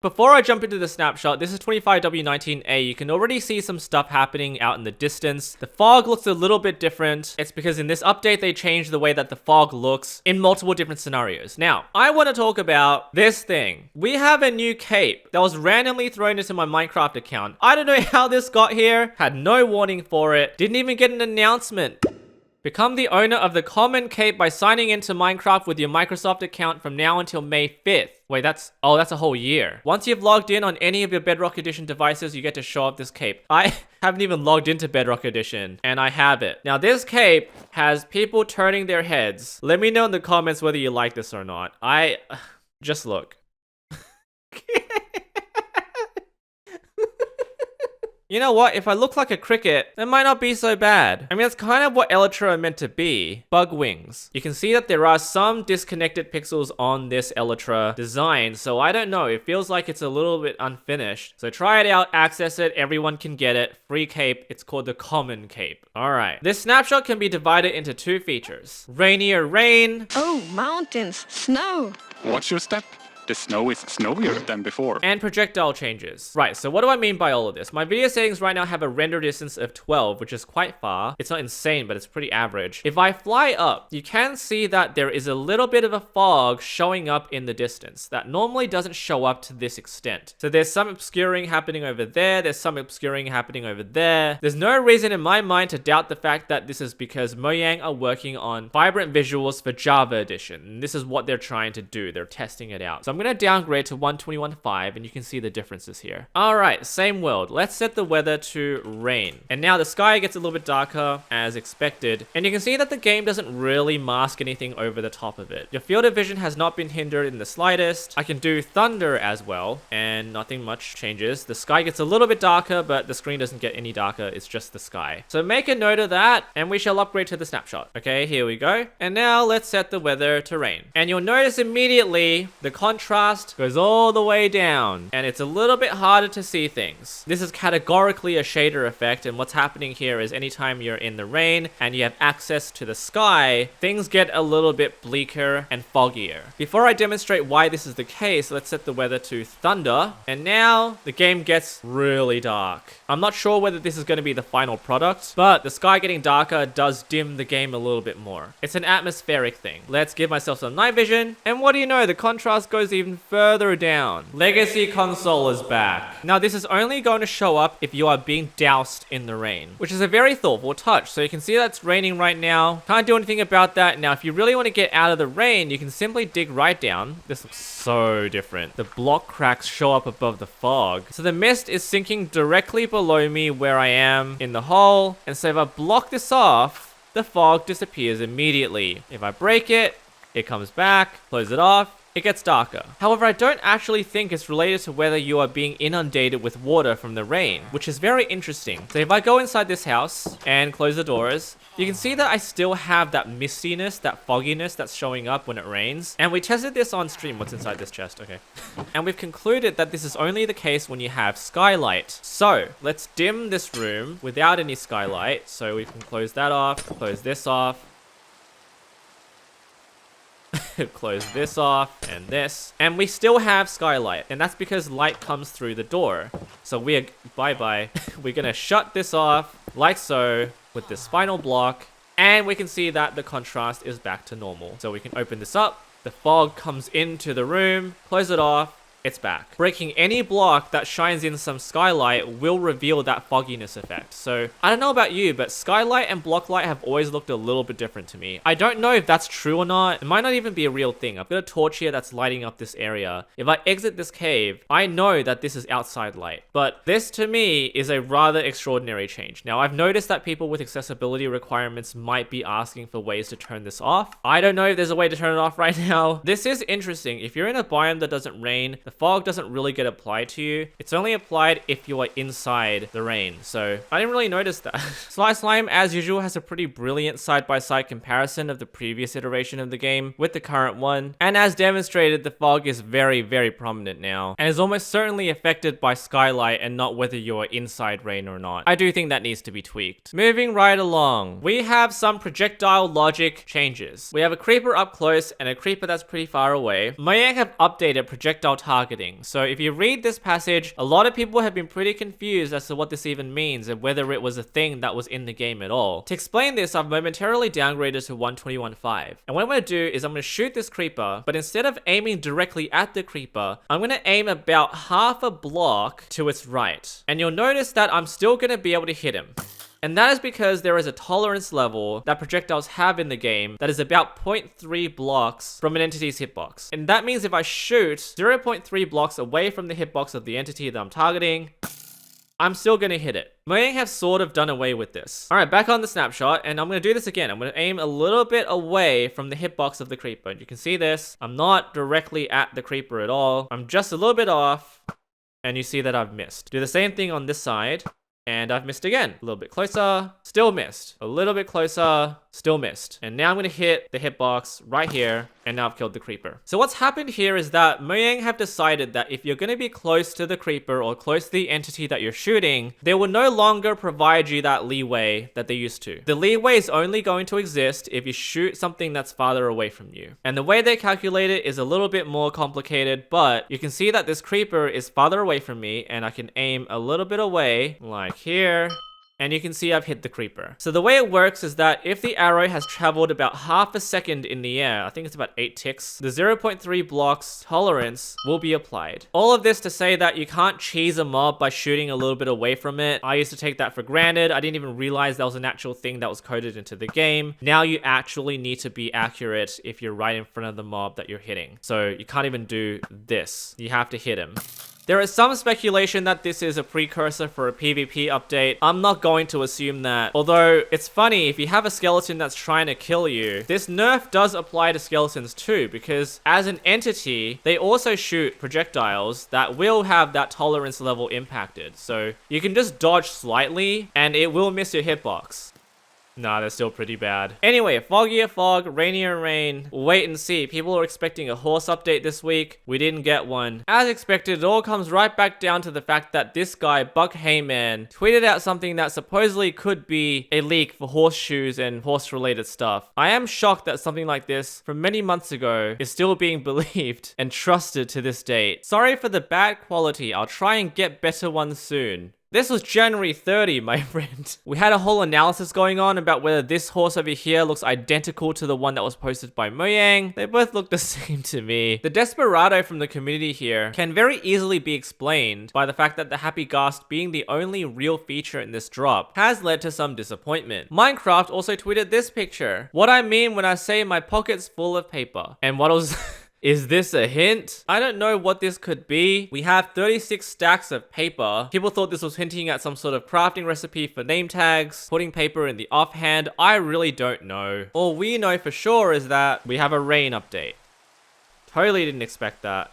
Before I jump into the snapshot, this is 25W19A. You can already see some stuff happening out in the distance. The fog looks a little bit different. It's because in this update, they changed the way that the fog looks in multiple different scenarios. Now, I want to talk about this thing. We have a new cape that was randomly thrown into my Minecraft account. I don't know how this got here, had no warning for it, didn't even get an announcement. Become the owner of the common cape by signing into Minecraft with your Microsoft account from now until May 5th. Wait, that's a whole year. Once you've logged in on any of your Bedrock Edition devices, you get to show off this cape. I haven't even logged into Bedrock Edition, and I have it. Now, this cape has people turning their heads. Let me know in the comments whether you like this or not. Just look. You know what? If I look like a cricket, it might not be so bad. I mean, that's kind of what Elytra are meant to be. Bug wings. You can see that there are some disconnected pixels on this Elytra design, so I don't know. It feels like it's a little bit unfinished. So try it out, access it, everyone can get it. Free cape. It's called the common cape. Alright. This snapshot can be divided into two features. Rainier rain. Oh, mountains, snow. Watch your step. The snow is snowier than before. And projectile changes. Right, so what do I mean by all of this? My video settings right now have a render distance of 12, which is quite far. It's not insane, but it's pretty average. If I fly up, you can see that there is a little bit of a fog showing up in the distance that normally doesn't show up to this extent. So there's some obscuring happening over there. There's some obscuring happening over there. There's no reason in my mind to doubt the fact that this is because Mojang are working on vibrant visuals for Java Edition. And this is what they're trying to do. They're testing it out. So I'm going to downgrade to 121.5 and you can see the differences here. Alright, same world. Let's set the weather to rain. And now the sky gets a little bit darker as expected. And you can see that the game doesn't really mask anything over the top of it. Your field of vision has not been hindered in the slightest. I can do thunder as well and nothing much changes. The sky gets a little bit darker, but the screen doesn't get any darker. It's just the sky. So make a note of that and we shall upgrade to the snapshot. Okay, here we go. And now let's set the weather to rain. And you'll notice immediately the contrast goes all the way down and it's a little bit harder to see things. This is categorically a shader effect, and what's happening here is anytime you're in the rain and you have access to the sky, things get a little bit bleaker and foggier. Before I demonstrate why this is the case, let's set the weather to thunder, and now the game gets really dark. I'm not sure whether this is going to be the final product, but the sky getting darker does dim the game a little bit more. It's an atmospheric thing. Let's give myself some night vision, and what do you know, the contrast goes even further down. Legacy console is back. Now this is only going to show up if you are being doused in the rain, which is a very thoughtful touch. So you can see that it's raining right now. Can't do anything about that. Now if you really want to get out of the rain, you can simply dig right down. This looks so different. The block cracks show up above the fog. So the mist is sinking directly below me where I am in the hole. And so if I block this off, the fog disappears immediately. If I break it, it comes back, close it off, it gets darker. However, I don't actually think it's related to whether you are being inundated with water from the rain, which is very interesting. So if I go inside this house and close the doors, you can see that I still have that mistiness, that fogginess that's showing up when it rains. And we tested this on stream. What's inside this chest? Okay. And we've concluded that this is only the case when you have skylight. So let's dim this room without any skylight. So we can close that off, close this off. Close this off and this, and we still have skylight, and that's because light comes through the door. So we're bye-bye. We're gonna shut this off like so with this final block, and we can see that the contrast is back to normal. So we can open this up, the fog comes into the room, close it off, it's back. Breaking any block that shines in some skylight will reveal that fogginess effect. So I don't know about you, but skylight and block light have always looked a little bit different to me. I don't know if that's true or not. It might not even be a real thing. I've got a torch here that's lighting up this area. If I exit this cave, I know that this is outside light. But this to me is a rather extraordinary change. Now I've noticed that people with accessibility requirements might be asking for ways to turn this off. I don't know if there's a way to turn it off right now. This is interesting. If you're in a biome that doesn't rain, the fog doesn't really get applied to you. It's only applied if you are inside the rain. So I didn't really notice that. Sly Slime, as usual, has a pretty brilliant side-by-side comparison of the previous iteration of the game with the current one. And as demonstrated, the fog is very, very prominent now and is almost certainly affected by skylight and not whether you are inside rain or not. I do think that needs to be tweaked. Moving right along, we have some projectile logic changes. We have a creeper up close and a creeper that's pretty far away. Mojang have updated projectile targeting targeting. So if you read this passage, a lot of people have been pretty confused as to what this even means and whether it was a thing that was in the game at all. To explain this, I've momentarily downgraded to 121.5. And what I'm going to do is I'm going to shoot this creeper, but instead of aiming directly at the creeper, I'm going to aim about half a block to its right. And you'll notice that I'm still going to be able to hit him. And that is because there is a tolerance level that projectiles have in the game that is about 0.3 blocks from an entity's hitbox. And that means if I shoot 0.3 blocks away from the hitbox of the entity that I'm targeting, I'm still going to hit it. Mojang have sort of done away with this. Alright, back on the snapshot, and I'm going to do this again. I'm going to aim a little bit away from the hitbox of the creeper. You can see this. I'm not directly at the creeper at all. I'm just a little bit off, and you see that I've missed. Do the same thing on this side. And I've missed again. A little bit closer, still missed. A little bit closer, still missed. And now I'm gonna hit the hitbox right here, and now I've killed the creeper. So what's happened here is that Mojang have decided that if you're gonna be close to the creeper or close to the entity that you're shooting, they will no longer provide you that leeway that they used to. The leeway is only going to exist if you shoot something that's farther away from you. And the way they calculate it is a little bit more complicated, but you can see that this creeper is farther away from me, and I can aim a little bit away, like here, and you can see I've hit the creeper. So the way it works is that if the arrow has traveled about half a second in the air, I think it's about 8 ticks, the 0.3 blocks tolerance will be applied. All of this to say that you can't cheese a mob by shooting a little bit away from it. I used to take that for granted. I didn't even realize that was an actual thing that was coded into the game. Now you actually need to be accurate if you're right in front of the mob that you're hitting. So you can't even do this. You have to hit him. There is some speculation that this is a precursor for a PvP update. I'm not going to assume that. Although, it's funny, if you have a skeleton that's trying to kill you, this nerf does apply to skeletons too, because as an entity, they also shoot projectiles that will have that tolerance level impacted. So you can just dodge slightly, and it will miss your hitbox. Nah, they're still pretty bad. Anyway, Foggier Fog, Rainier Rain. Wait and see. People are expecting a horse update this week. We didn't get one. As expected, it all comes right back down to the fact that this guy, Buck Heyman, tweeted out something that supposedly could be a leak for horseshoes and horse-related stuff. I am shocked that something like this, from many months ago, is still being believed and trusted to this date. Sorry for the bad quality. I'll try and get better ones soon. This was January 30, my friend. We had a whole analysis going on about whether this horse over here looks identical to the one that was posted by Mojang. They both look the same to me. The desperado from the community here can very easily be explained by the fact that the Happy Ghast being the only real feature in this drop has led to some disappointment. Minecraft also tweeted this picture. What I mean when I say my pocket's full of paper. And what was... Is this a hint? I don't know what this could be. We have 36 stacks of paper. People thought this was hinting at some sort of crafting recipe for name tags, putting paper in the offhand. I really don't know. All we know for sure is that we have a rain update. Totally didn't expect that.